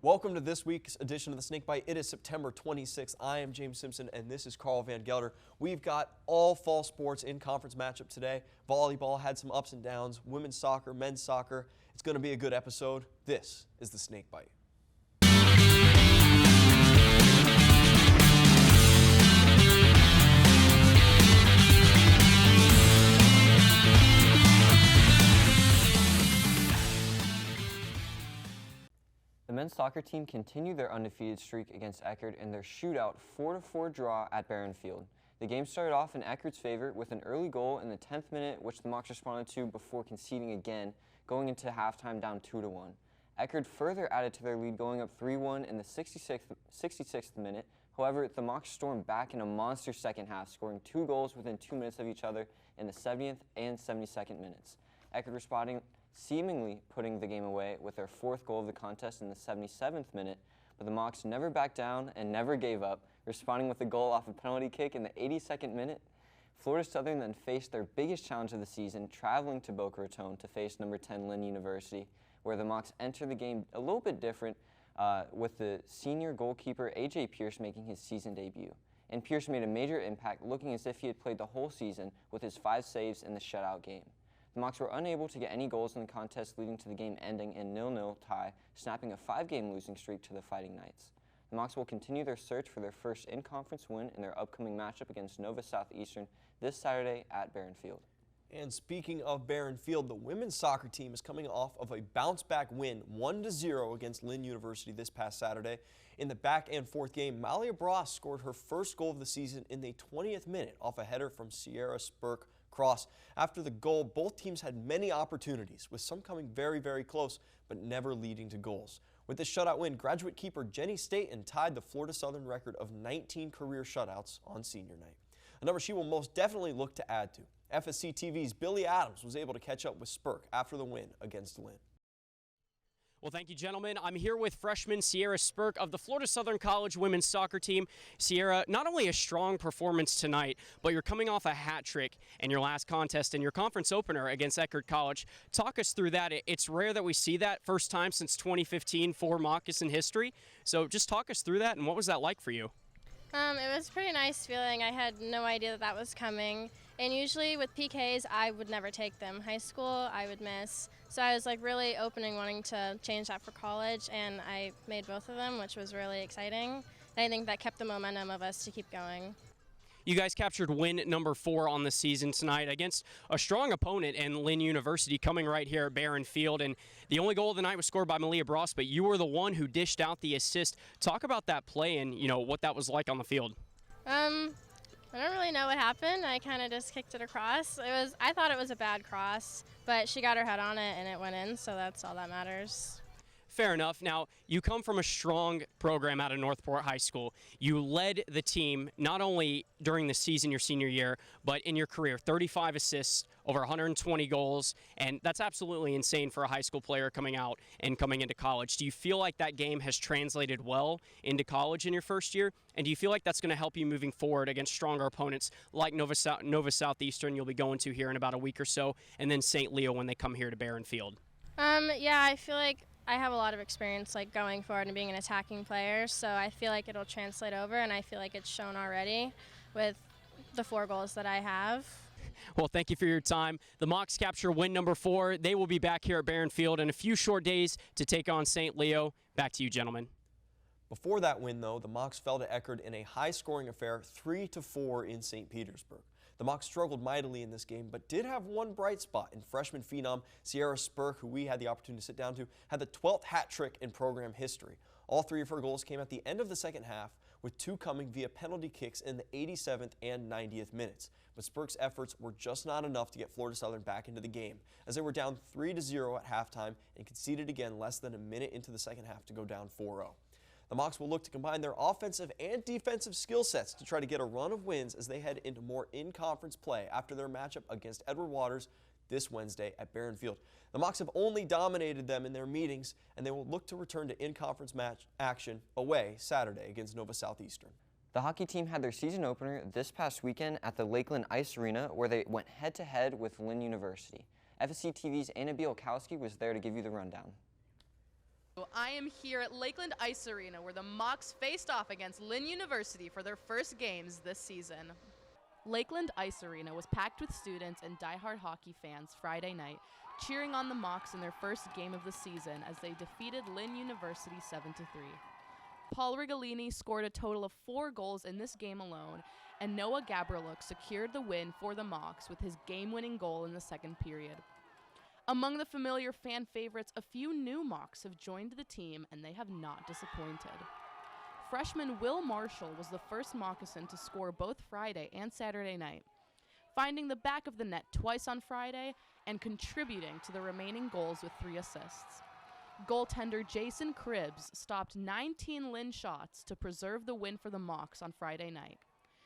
Welcome to this week's edition of the Snakebite. It is September 26th. I am James Simpson, and this is Carl Van Gelder. We've got all fall sports in conference matchup today. Volleyball had some ups and downs. Women's soccer, men's soccer. It's going to be a good episode. This is the Snakebite. The men's soccer team continued their undefeated streak against Eckerd in their shootout 4-4 draw at Barron Field. The game started off in Eckerd's favor with an early goal in the 10th minute, which the Mocs responded to before conceding again, going into halftime down 2-1. Eckerd further added to their lead, going up 3-1 in the 66th minute. However, the Mocs stormed back in a monster second half, scoring 2 goals within 2 minutes of each other in the 70th and 72nd minutes. Eckerd responding, seemingly putting the game away with their 4th goal of the contest in the 77th minute, but the Mocs never backed down and never gave up, responding with a goal off a penalty kick in the 82nd minute. Florida Southern then faced their biggest challenge of the season, traveling to Boca Raton to face number 10 Lynn University, where the Mocs enter the game a little bit different, with the senior goalkeeper 𝙏𝙃𝙀 making his season debut. And Pierce made a major impact, looking as if he had played the whole season with his 5 saves in the shutout game. The Mocs were unable to get any goals in the contest, leading to the game ending in 0-0 tie, snapping a 5-game losing streak to the Fighting Knights. The Mocs will continue their search for their first in-conference win in their upcoming matchup against Nova Southeastern this Saturday at Barron Field. And speaking of Barron Field, the women's soccer team is coming off of a bounce-back win 1-0 against Lynn University this past Saturday. In the back and forth game, Malia Bras scored her first goal of the season in the 20th minute off a header from Sierra Spurk cross. After the goal, both teams had many opportunities, with some coming very, very close, but never leading to goals. With this shutout win, graduate keeper Jenny Staten tied the Florida Southern record of 19 career shutouts on senior night, a number she will most definitely look to add to. FSC TV's Billy Adams was able to catch up with Spurk after the win against Lynn. Well, thank you, gentlemen. I'm here with freshman Sierra Spurk of the Florida Southern College women's soccer team. Sierra, not only a strong performance tonight, but you're coming off a hat trick in your last contest in your conference opener against Eckerd College. Talk us through that. It's rare that we see that, first time since 2015 for Moccasin history. So just talk us through that, and what was that like for you? It was a pretty nice feeling. I had no idea that that was coming. And usually with PKs, I would never take them. High school, I would miss. So I was like really wanting to change that for college, and I made both of them, which was really exciting. And I think that kept the momentum of us to keep going. You guys captured win number 4 on the season tonight against a strong opponent in Lynn University, coming right here at Barron Field. And the only goal of the night was scored by Malia Bras, but you were the one who dished out the assist. Talk about that play and, what that was like on the field. I don't really know what happened. I kind of just kicked it across. I thought it was a bad cross, but she got her head on it and it went in, so that's all that matters. Fair enough. Now, you come from a strong program out of Northport High School. You led the team not only during the season your senior year, but in your career. 35 assists, over 120 goals, and that's absolutely insane for a high school player coming out and coming into college. Do you feel like that game has translated well into college in your first year? And do you feel like that's going to help you moving forward against stronger opponents like Nova Southeastern you'll be going to here in about a week or so, and then St. Leo when they come here to Barron Field? Yeah, I feel like I have a lot of experience going forward and being an attacking player, so I feel like it'll translate over, and I feel like it's shown already with the 4 goals that I have. Well, thank you for your time. The Mocs capture win number 4. They will be back here at Barron Field in a few short days to take on St. Leo. Back to you, gentlemen. Before that win, though, the Mocs fell to Eckerd in a high-scoring affair, 3-4 in St. Petersburg. The Mocs struggled mightily in this game, but did have one bright spot in freshman phenom Sierra Spurk, who we had the opportunity to sit down to, had the 12th hat trick in program history. All 3 of her goals came at the end of the second half, with 2 coming via penalty kicks in the 87th and 90th minutes. But Spurk's efforts were just not enough to get Florida Southern back into the game, as they were down 3-0 at halftime and conceded again less than a minute into the second half to go down 4-0. The Mocs will look to combine their offensive and defensive skill sets to try to get a run of wins as they head into more in-conference play after their matchup against Edward Waters this Wednesday at Barron Field. The Mocs have only dominated them in their meetings, and they will look to return to in-conference match action away Saturday against Nova Southeastern. The hockey team had their season opener this past weekend at the Lakeland Ice Arena, where they went head-to-head with Lynn University. FSC TV's Anna Bielkowski was there to give you the rundown. I am here at Lakeland Ice Arena where the Mocs faced off against Lynn University for their first games this season. Lakeland Ice Arena was packed with students and diehard hockey fans Friday night, cheering on the Mocs in their first game of the season as they defeated Lynn University 7-3. Paul Rigolini scored a total of 4 goals in this game alone, and Noah Gabreluk secured the win for the Mocs with his game-winning goal in the second period. Among the familiar fan favorites, a few new Mocs have joined the team, and they have not disappointed. Freshman Will Marshall was the first Moccasin to score both Friday and Saturday night, finding the back of the net twice on Friday and contributing to the remaining goals with 3 assists. Goaltender Jason Cribbs stopped 19 Lynn shots to preserve the win for the Mocs on Friday night.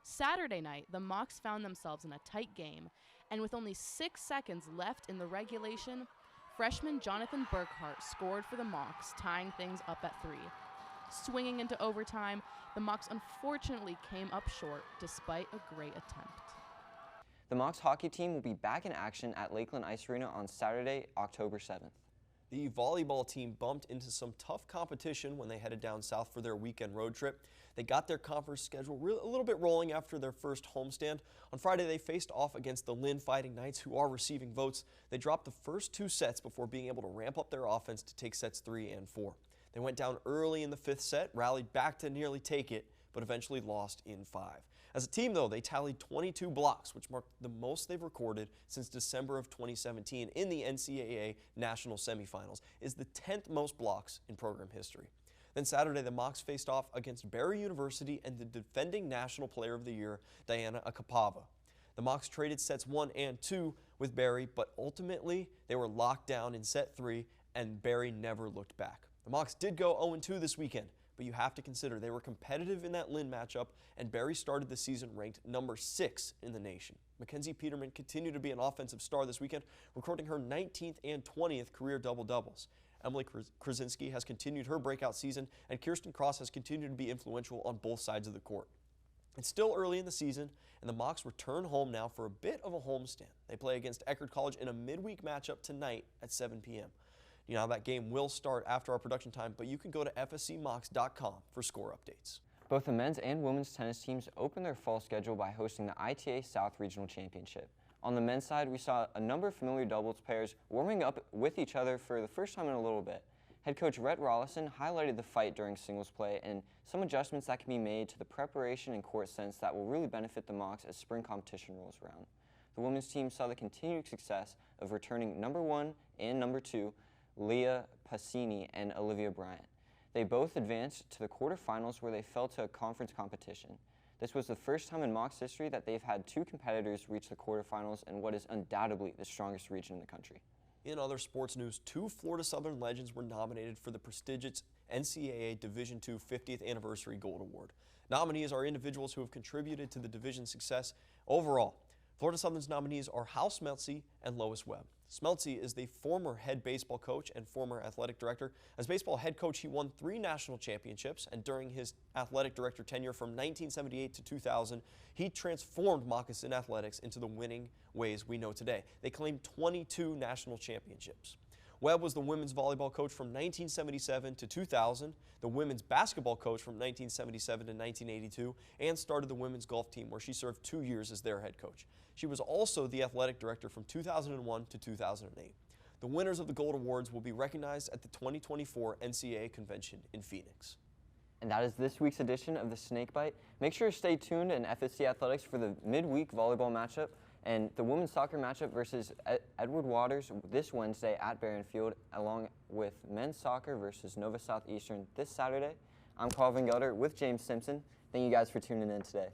Saturday night, the Mocs found themselves in a tight game, and with only 6 seconds left in the regulation, freshman Jonathan Burkhart scored for the Mocs, tying things up at 3. Swinging into overtime, the Mocs unfortunately came up short despite a great attempt. The Mocs hockey team will be back in action at Lakeland Ice Arena on Saturday, October 7th. The volleyball team bumped into some tough competition when they headed down south for their weekend road trip. They got their conference schedule a little bit rolling after their first homestand. On Friday, they faced off against the Lynn Fighting Knights, who are receiving votes. They dropped the first 2 sets before being able to ramp up their offense to take sets 3 and 4. They went down early in the 5th set, rallied back to nearly take it, but eventually lost in 5. As a team, though, they tallied 22 blocks, which marked the most they've recorded since December of 2017 in the NCAA National Semifinals, is the 10th most blocks in program history. Then Saturday, the Mocs faced off against Barry University and the defending National Player of the Year, Diana Akapava. The Mocs traded sets 1 and 2 with Barry, but ultimately they were locked down in set 3, and Barry never looked back. The Mocs did go 0-2 this weekend, but you have to consider they were competitive in that Lynn matchup, and Barry started the season ranked number 6 in the nation. Mackenzie Peterman continued to be an offensive star this weekend, recording her 19th and 20th career double-doubles. Emily Krasinski has continued her breakout season, and Kirsten Cross has continued to be influential on both sides of the court. It's still early in the season, and the Mocs return home now for a bit of a homestand. They play against Eckerd College in a midweek matchup tonight at 7 p.m. You know, that game will start after our production time, but you can go to fscmocs.com for score updates. Both the men's and women's tennis teams opened their fall schedule by hosting the ITA South Regional Championship. On the men's side, we saw a number of familiar doubles pairs warming up with each other for the first time in a little bit. Head coach Rhett Rollison highlighted the fight during singles play and some adjustments that can be made to the preparation and court sense that will really benefit the Mocs as spring competition rolls around. The women's team saw the continued success of returning number 1 and number 2, Leah Passini and Olivia Bryant. They both advanced to the quarterfinals where they fell to a conference competition. This was the first time in Mocs history that they've had 2 competitors reach the quarterfinals in what is undoubtedly the strongest region in the country. In other sports news, 2 Florida Southern legends were nominated for the prestigious NCAA Division II 50th Anniversary Gold Award. Nominees are individuals who have contributed to the division's success overall. Florida Southern's nominees are Hal Smeltzy and Lois Webb. Smeltzy is the former head baseball coach and former athletic director. As baseball head coach, he won 3 national championships, and during his athletic director tenure from 1978 to 2000, he transformed Moccasin athletics into the winning ways we know today. They claimed 22 national championships. Webb was the women's volleyball coach from 1977 to 2000, the women's basketball coach from 1977 to 1982, and started the women's golf team where she served 2 years as their head coach. She was also the athletic director from 2001 to 2008. The winners of the Gold Awards will be recognized at the 2024 NCAA Convention in Phoenix. And that is this week's edition of the Snakebite. Make sure to stay tuned in FSC Athletics for the midweek volleyball matchup and the women's soccer matchup versus Edward Waters this Wednesday at Barron Field, along with men's soccer versus Nova Southeastern this Saturday. I'm Carl Van Gelder with James Simpson. Thank you guys for tuning in today.